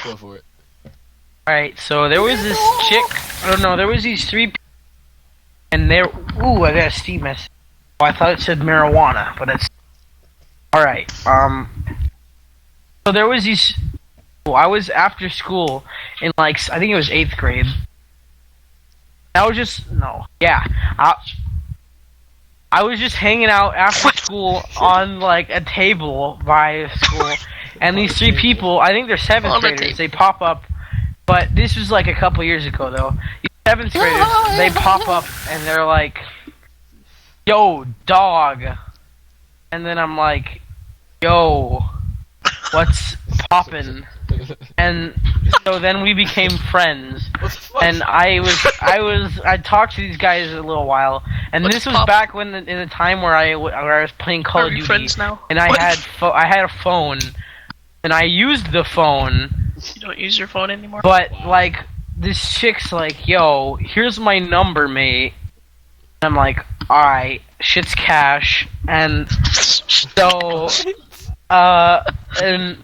Go for it. Alright, so there was this chick. I don't know. There was these 3 people, and there. Ooh, I got a Steam message. Oh, I thought it said marijuana, but it's. Alright, so there was these. I was after school in I think it was 8th grade. I was just I was just hanging out after school on a table by school, and these 3 people, I think they're 7th graders, they pop up, but this was a couple years ago though. These 7th graders, they pop up and they're like, "Yo, dog," and then I'm like, "Yo, what's poppin'?" And so then we became friends, and I talked to these guys a little while, and this was back when in the time where I was playing Call of Duty, and I had a phone, and I used the phone. You don't use your phone anymore? But this chick's like, "Yo, here's my number, mate." And I'm like, "Alright, shit's cash," and so and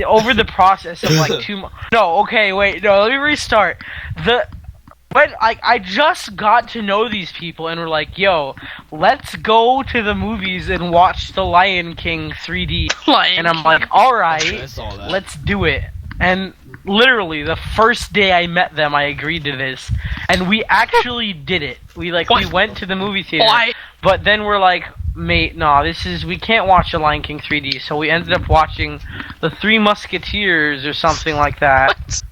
over the process of 2 months. No, okay, wait, no, let me restart. When I just got to know these people and we're like, "Yo, let's go to the movies and watch The Lion King 3D." And I'm like, "Alright, let's do it." And literally the first day I met them, I agreed to this, and we actually did it. We went to the movie theater. Why? But then we're like, "Mate, no, we can't watch The Lion King 3D," so we ended up watching The Three Musketeers or something like that. What?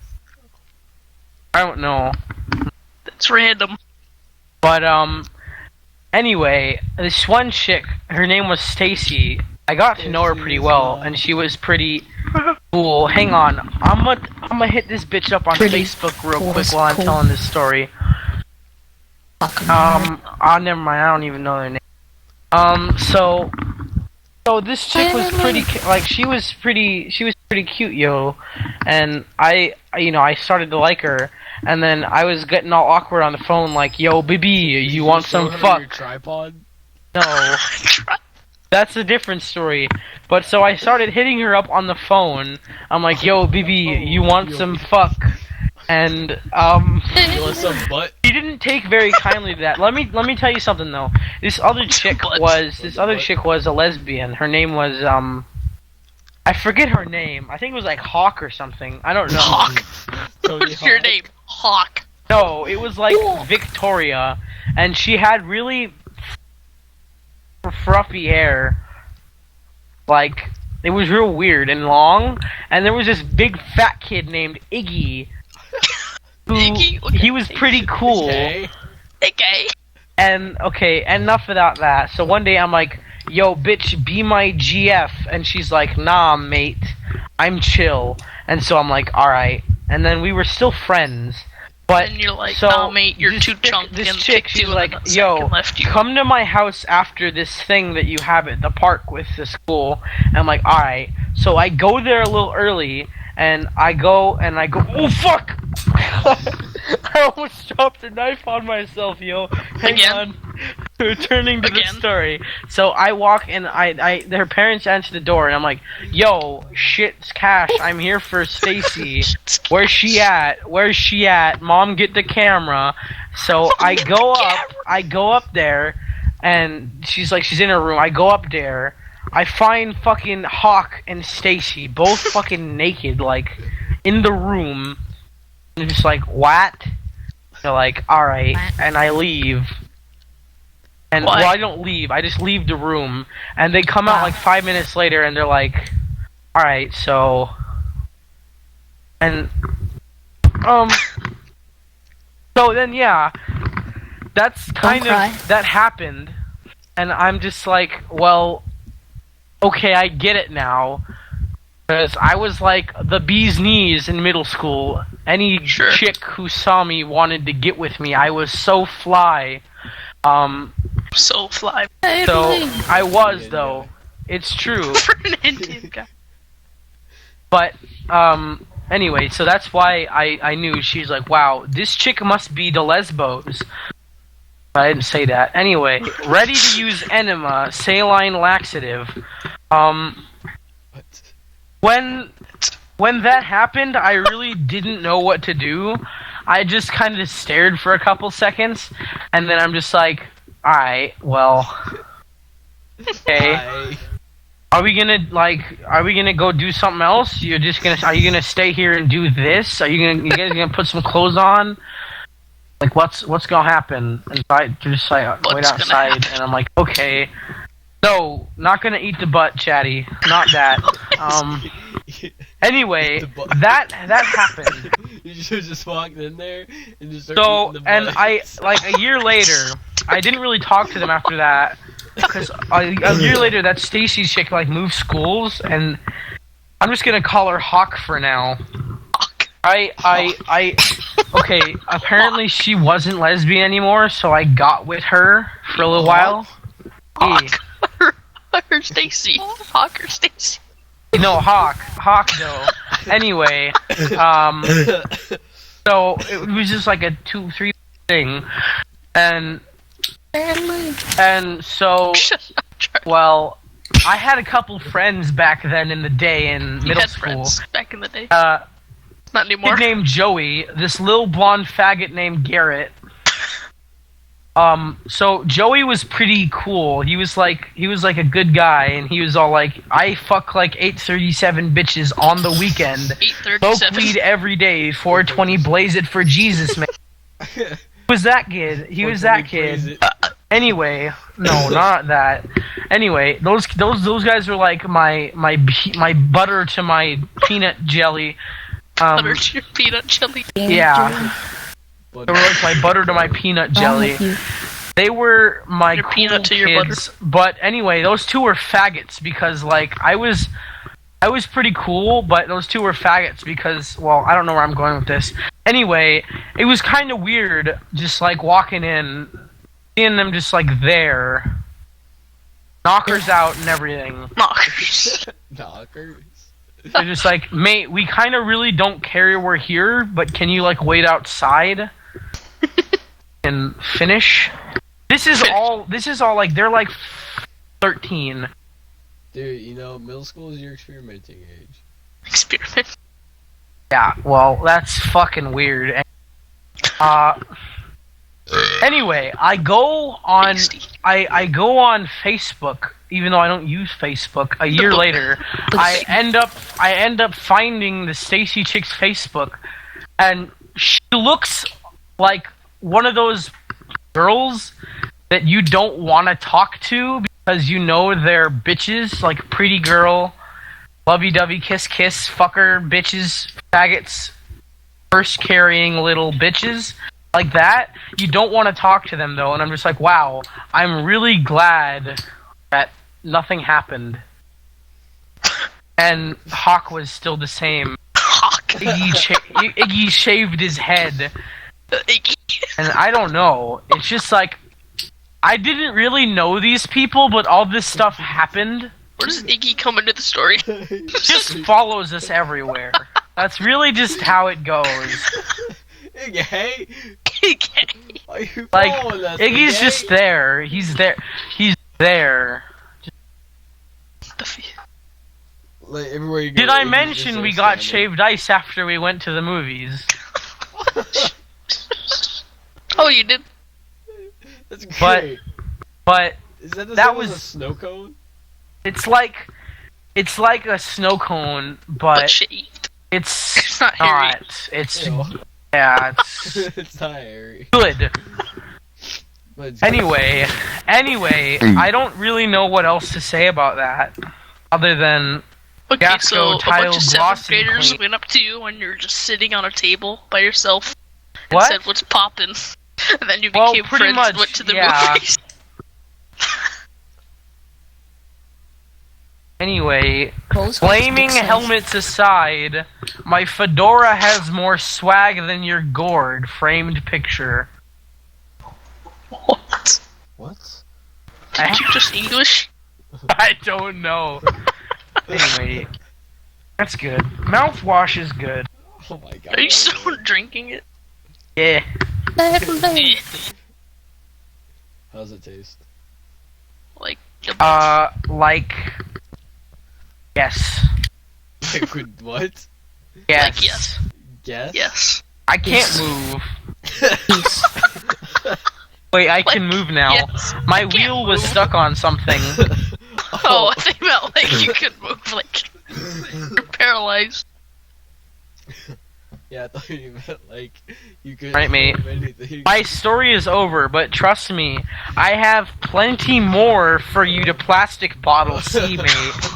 I don't know. That's random. But, anyway, this one chick, her name was Stacy. I got to know her pretty well, and she was pretty cool. Hang on, I'm gonna hit this bitch up on Facebook real quick while I'm telling this story. Never mind, I don't even know their name. So this chick was pretty, she was pretty cute, yo, and I started to like her, and then I was getting all awkward on the phone, like, "Yo, baby, you want some fuck?" Your tripod? No, that's a different story. But so I started hitting her up on the phone. I'm like, "Yo, baby, you want some fuck?" And You want some butt? she didn't take very kindly to that. Let me tell you something though. This other chick was a lesbian. Her name was I forget her name. I think it was Hawk or something. I don't know. Hawk. What's your name? Hawk. No, it was Victoria, and she had really fruffy hair. It was real weird and long, and there was this big fat kid named Iggy. He was pretty cool. Okay. And okay, enough about that. So one day I'm like, "Yo, bitch, be my GF," and she's like, "Nah, mate, I'm chill." And so I'm like, "Alright." And then we were still friends. But and you're like, so "Nah, mate, you're too chunky." This chick, she's like, "Yo, come to my house after this thing that you have at the park with the school." And I'm like, "Alright." So I go there a little early, and I go, "Oh, fuck!" I almost dropped a knife on myself, yo. Hang on. Returning to the story. So I walk, and their parents answer the door, and I'm like, "Yo, shit's cash. I'm here for Stacy. Where's she at? Mom, get the camera." So I go up there, and she's in her room. I go up there. I find fucking Hawk and Stacy both fucking naked, in the room. And just like, "What?" They're like, "Alright," and I leave. And well, I don't leave. I just leave the room, and they come out 5 minutes later, and they're like, "Alright, so," and so then that's kind of that happened, and I'm just like, well, okay, I get it now. Because I was the bee's knees in middle school. Any chick who saw me wanted to get with me. I was so fly. So fly. So I was though. It's true. For an Indian guy. But anyway, so that's why I knew. She's like, "Wow, this chick must be the lesbos." I didn't say that. Anyway, ready to use enema, saline laxative. when that happened, I really didn't know what to do. I just kind of stared for a couple seconds, and then I'm just like, alright, well, okay. Hi. Are we gonna go do something else? Are you gonna stay here and do this? You guys gonna put some clothes on? Like, what's gonna happen? And so I just like wait outside, and I'm like, okay. No, not gonna eat the butt, Chatty. Not that. Anyway, that happened. You should have just walked in there and just started eating the and butt. I, like, a year later, I didn't really talk to them after that, because a year later, that Stacy chick, like, moved schools, and I'm just gonna call her Hawk for now. Okay, apparently she wasn't lesbian anymore, so I got with her for a little while. Hawk. Or Stacy. Hawk or Stacy. No, Hawk though. Anyway, so it was just like a 2-3 thing, and so, well, I had a couple friends back then in the day in middle school. Friends back in the day. Not anymore. Kid named Joey, this little blonde faggot named Garrett. So Joey was pretty cool. He was like a good guy, and he was all like, I fuck like 837 bitches on the weekend. 837. Smoke weed every day, 420 blaze it for Jesus, man. He was that kid. He was that kid. Anyway, no, not that. Anyway, those guys were like my butter to my peanut jelly. Butter to your peanut jelly. Yeah. They were like my butter to my peanut jelly. They were my your cool peanut to kids, your butter. But anyway, those two were faggots because like I was pretty cool, but those two were faggots because, well, I don't know where I'm going with this. Anyway, it was kind of weird just like walking in, seeing them just like there, knockers out and everything. Knockers. Knockers. They're just like, mate, we kind of really don't care we're here, but can you like wait outside and finish? This is all like they're like 13. Dude, you know, middle school is your experimenting age. Experiment. Yeah, well, that's fucking weird. Anyway, I go on Facebook, even though I don't use Facebook. A year later, I end up finding the Stacy chick's Facebook, and she looks like one of those girls that you don't want to talk to because you know they're bitches, like pretty girl, lovey-dovey, kiss, fucker, bitches, faggots, purse-carrying little bitches. Like that, you don't want to talk to them though, and I'm just like, wow, I'm really glad that nothing happened. And Hawk was still the same. Hawk. Iggy shaved his head. Iggy. And I don't know, it's just like, I didn't really know these people, but all this stuff happened. Where does Iggy come into the story? Just follows us everywhere. That's really just how it goes. Iggy? Iggy. Are you Like, following us, Iggy's Iggy? just there. He's there. Like, everywhere you go, Did I Iggy's mention just we there got standing. shaved ice after we went to the movies? Oh, you did? That's But- great. But Is that the that same was- as a snow cone? it's like a snow cone, But but shaved. it's not hairy. not. It's Ew. yeah, it's It's not hairy. good. But it's Anyway, I don't really know what else to say about that, other than Okay, Gasco so a tile bunch of 7th glossy graders clean. went up to you when you were just sitting on a table by yourself and What? said, "What's poppin'?" And then you Well, became pretty friends much, and went to the yeah. movies. Anyway, Rose flaming Gold helmets aside, my fedora has more swag than your gourd framed picture. What? What? Did you just English? I don't know. Anyway, that's good. Mouthwash is good. Oh my god. Are you still drinking it? Yeah. How's it taste? Like, a Like, yes. Liquid what? Yes. Like, yes. Guess? Yes. I can't move. Wait, I can move now. Yes. My can't wheel was move. stuck on something. Oh, I think about like you could move, like you're paralyzed. Yeah, I thought you meant like you could Right, mate. move anything. My story is over, but trust me, I have plenty more for you to plastic bottle see, mate.